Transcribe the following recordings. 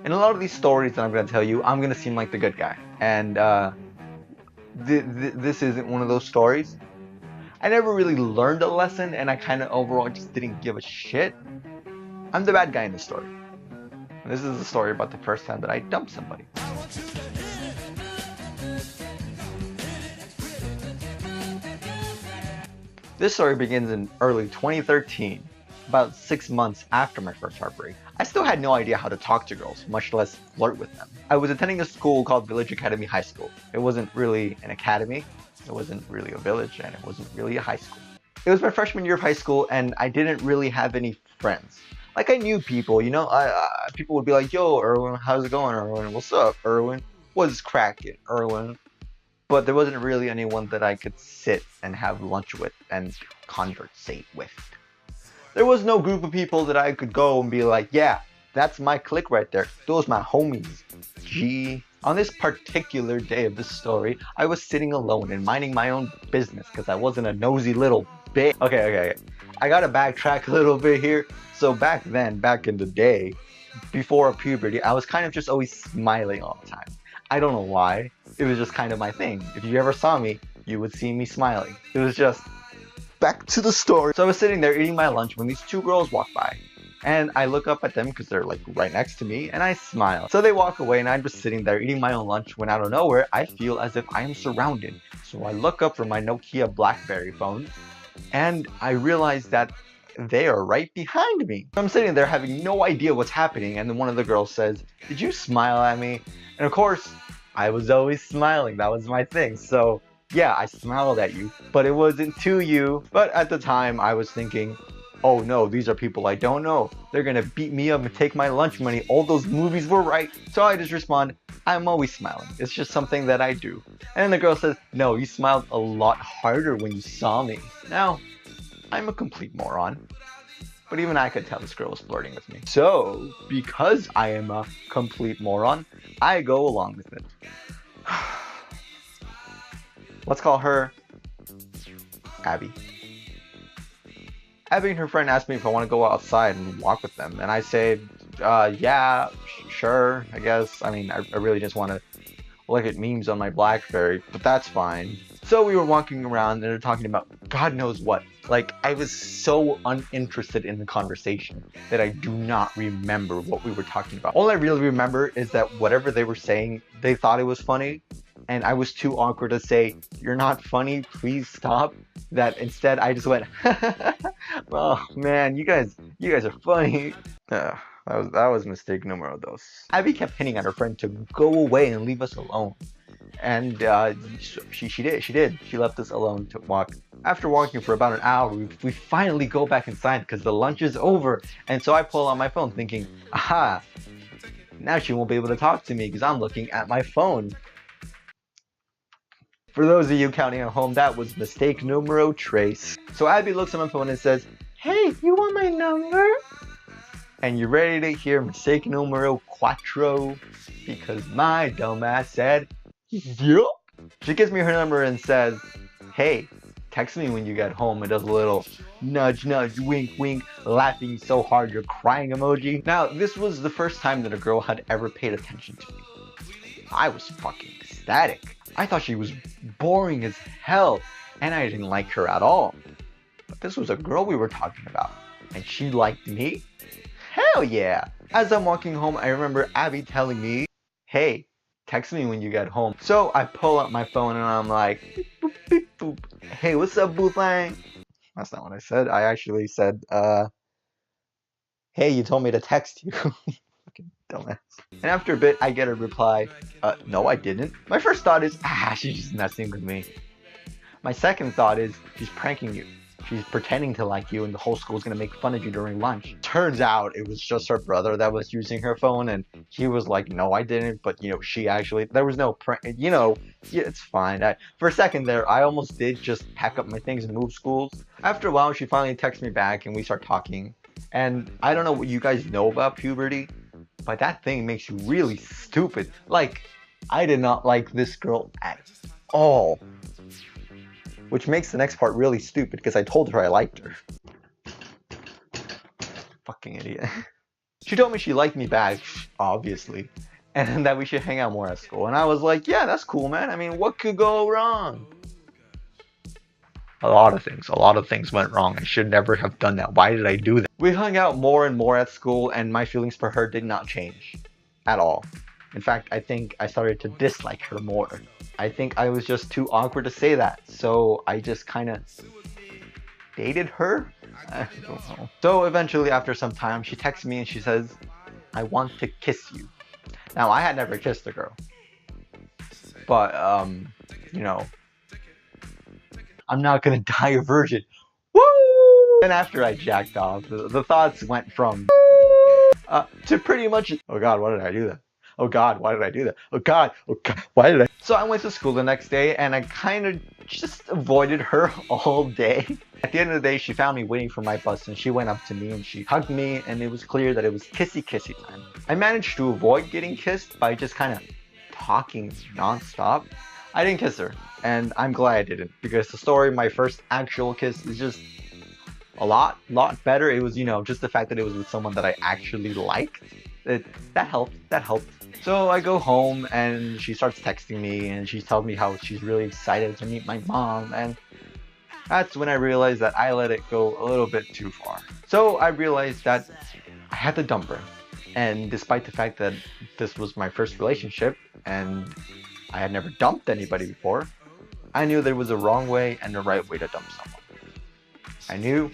In a lot of these stories that I'm going to tell you, I'm going to seem like the good guy. And this isn't one of those stories. I never really learned a lesson, and I kind of overall just didn't give a shit. I'm the bad guy in the story. And this is a story about the first time that I dumped somebody. This story begins in early 2013, about 6 months after my first heartbreak. I still had no idea how to talk to girls, much less flirt with them. I was attending a school called Village Academy High School. It wasn't really an academy, it wasn't really a village, and it wasn't really a high school. It was my freshman year of high school, and I didn't really have any friends. Like, I knew people, you know, people would be like, yo, Irwin, how's it going, Irwin? What's up, Irwin? What's cracking, Irwin? But there wasn't really anyone that I could sit and have lunch with and conversate with. There was no group of people that I could go and be like, yeah, that's my clique right there. Those my homies. Gee. On this particular day of this story, I was sitting alone and minding my own business because I wasn't a nosy little bitch. Okay. I gotta backtrack a little bit here. So back then, back in the day, before puberty, I was kind of just always smiling all the time. I don't know why. It was just kind of my thing. If you ever saw me, you would see me smiling. It was just back to the story. So I was sitting there eating my lunch when these two girls walked by. And I look up at them because they're like right next to me and I smile. So they walk away and I'm just sitting there eating my own lunch when out of nowhere, I feel as if I am surrounded. So I look up from my Nokia BlackBerry phone and I realize that they are right behind me. I'm sitting there having no idea what's happening, and then one of the girls says, "Did you smile at me?" And of course, I was always smiling. That was my thing. So yeah, I smiled at you, but it wasn't to you. But at the time, I was thinking, oh no, these are people I don't know. They're gonna beat me up and take my lunch money. All those movies were right. So I just respond, I'm always smiling. It's just something that I do. And then the girl says, no, you smiled a lot harder when you saw me. Now, I'm a complete moron. But even I could tell this girl was flirting with me. So, because I am a complete moron, I go along with it. Let's call her Abby. Abby and her friend asked me if I want to go outside and walk with them. And I said, yeah, sure, I guess. I mean, I really just want to look at memes on my BlackBerry, but that's fine. So we were walking around and they're talking about God knows what. Like, I was so uninterested in the conversation that I do not remember what we were talking about. All I really remember is that whatever they were saying, they thought it was funny. And I was too awkward to say, you're not funny, please stop. That instead I just went, oh man, you guys are funny. That was mistake numero dos. Abby kept hinting at her friend to go away and leave us alone. And she did. She left us alone to walk. After walking for about an hour, we finally go back inside because the lunch is over. And so I pull out my phone thinking, aha, now she won't be able to talk to me because I'm looking at my phone. For those of you counting at home, that was mistake numero tres. So Abby looks at my phone and says, hey, you want my number? And you ready to hear mistake numero cuatro? Because my dumbass said, yup. She gives me her number and says, hey, text me when you get home. It does a little nudge, nudge, wink, wink, laughing so hard you're crying emoji. Now, this was the first time that a girl had ever paid attention to me. I was fucking ecstatic. I thought she was boring as hell, and I didn't like her at all. But this was a girl we were talking about, and she liked me? Hell yeah! As I'm walking home, I remember Abby telling me, hey, text me when you get home. So I pull up my phone and I'm like, beep, boop, beep, boop. Hey, what's up, boo thang? That's not what I said. I actually said, hey, you told me to text you. Fucking dumbass. And after a bit, I get a reply, no, I didn't. My first thought is, she's just messing with me. My second thought is, she's pranking you. She's pretending to like you and the whole school's gonna make fun of you during lunch. Turns out it was just her brother that was using her phone, and he was like, no, I didn't, but she actually, there was no prank, yeah, it's fine. For a second there, I almost did just pack up my things and move schools. After a while, she finally texts me back and we start talking. And I don't know what you guys know about puberty, but that thing makes you really stupid. Like, I did not like this girl at all. Which makes the next part really stupid because I told her I liked her. Fucking idiot. She told me she liked me back, obviously, and that we should hang out more at school. And I was like, yeah, that's cool, man. I mean, what could go wrong? A lot of things went wrong. I should never have done that. Why did I do that? We hung out more and more at school, and my feelings for her did not change at all. In fact, I think I started to dislike her more. I think I was just too awkward to say that, so I just kind of dated her? I don't know. So eventually, after some time, she texts me and she says, I want to kiss you. Now, I had never kissed a girl. But, you know, I'm not gonna die a virgin. Woo! And after I jacked off, the thoughts went from to pretty much, oh god, why did I do that? Oh god, why did I do that? Oh god, why did I? So I went to school the next day and I kind of just avoided her all day. At the end of the day, she found me waiting for my bus and she went up to me and she hugged me and it was clear that it was kissy time. I managed to avoid getting kissed by just kind of talking non-stop. I didn't kiss her, and I'm glad I didn't, because the story of my first actual kiss is just a lot better. It was, you know, just the fact that it was with someone that I actually liked. That helped. So I go home and she starts texting me and she tells me how she's really excited to meet my mom, and that's when I realized that I let it go a little bit too far. So I realized that I had to dump her, and despite the fact that this was my first relationship and I had never dumped anybody before, I knew there was a wrong way and a right way to dump someone. I knew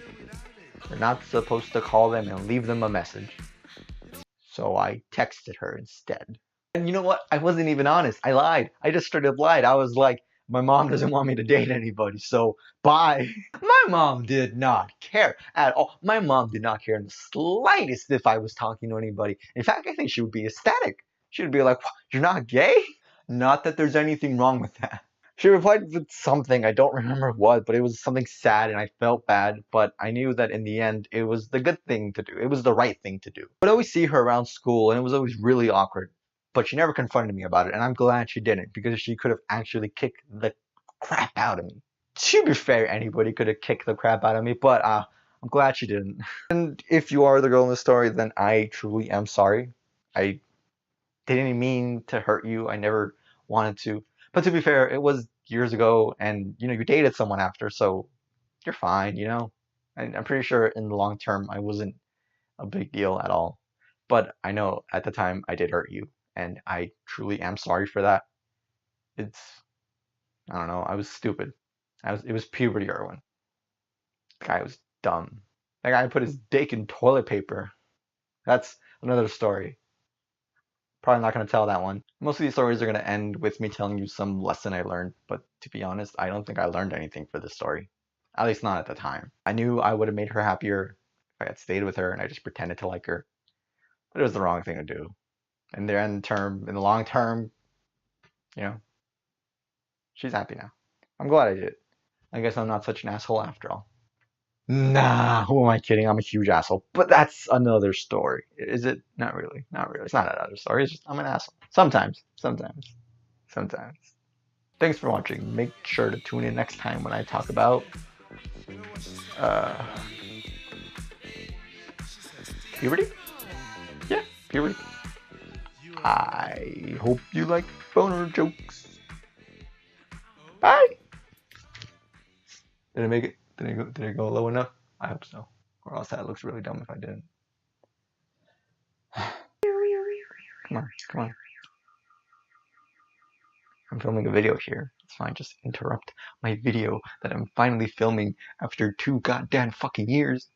you're not supposed to call them and leave them a message. So I texted her instead. And you know what? I wasn't even honest. I lied. I just straight up lied. I was like, my mom doesn't want me to date anybody, so bye. My mom did not care at all. My mom did not care in the slightest if I was talking to anybody. In fact, I think she would be ecstatic. She would be like, what, you're not gay? Not that there's anything wrong with that. She replied with something, I don't remember what, but it was something sad and I felt bad, but I knew that in the end it was the good thing to do. It was the right thing to do. I would always see her around school and it was always really awkward, but she never confronted me about it, and I'm glad she didn't, because she could have actually kicked the crap out of me. To be fair, anybody could have kicked the crap out of me, but I'm glad she didn't. And if you are the girl in the story, then I truly am sorry. I didn't mean to hurt you. I never wanted to. But to be fair, it was years ago, and you know, you dated someone after, so you're fine, you know? And I'm pretty sure in the long term I wasn't a big deal at all. But I know at the time I did hurt you, and I truly am sorry for that. It's, I don't know, I was stupid. It was puberty, Irwin. The guy was dumb. That guy put his dick in toilet paper. That's another story. Probably not going to tell that one. Most of these stories are going to end with me telling you some lesson I learned, but to be honest, I don't think I learned anything for this story. At least not at the time. I knew I would have made her happier if I had stayed with her and I just pretended to like her. But it was the wrong thing to do. In the long term, you know, she's happy now. I'm glad I did it. I guess I'm not such an asshole after all. Nah, who am I kidding? I'm a huge asshole. But that's another story. Is it? Not really. Not really. It's not another story. It's just I'm an asshole. Sometimes. Thanks for watching. Make sure to tune in next time when I talk about puberty? Yeah, puberty. I hope you like boner jokes. Bye! Did I make it? Did it go low enough? I hope so. Or else that looks really dumb if I didn't. Come on. I'm filming a video here. It's fine, just interrupt my video that I'm finally filming after 2 goddamn fucking years.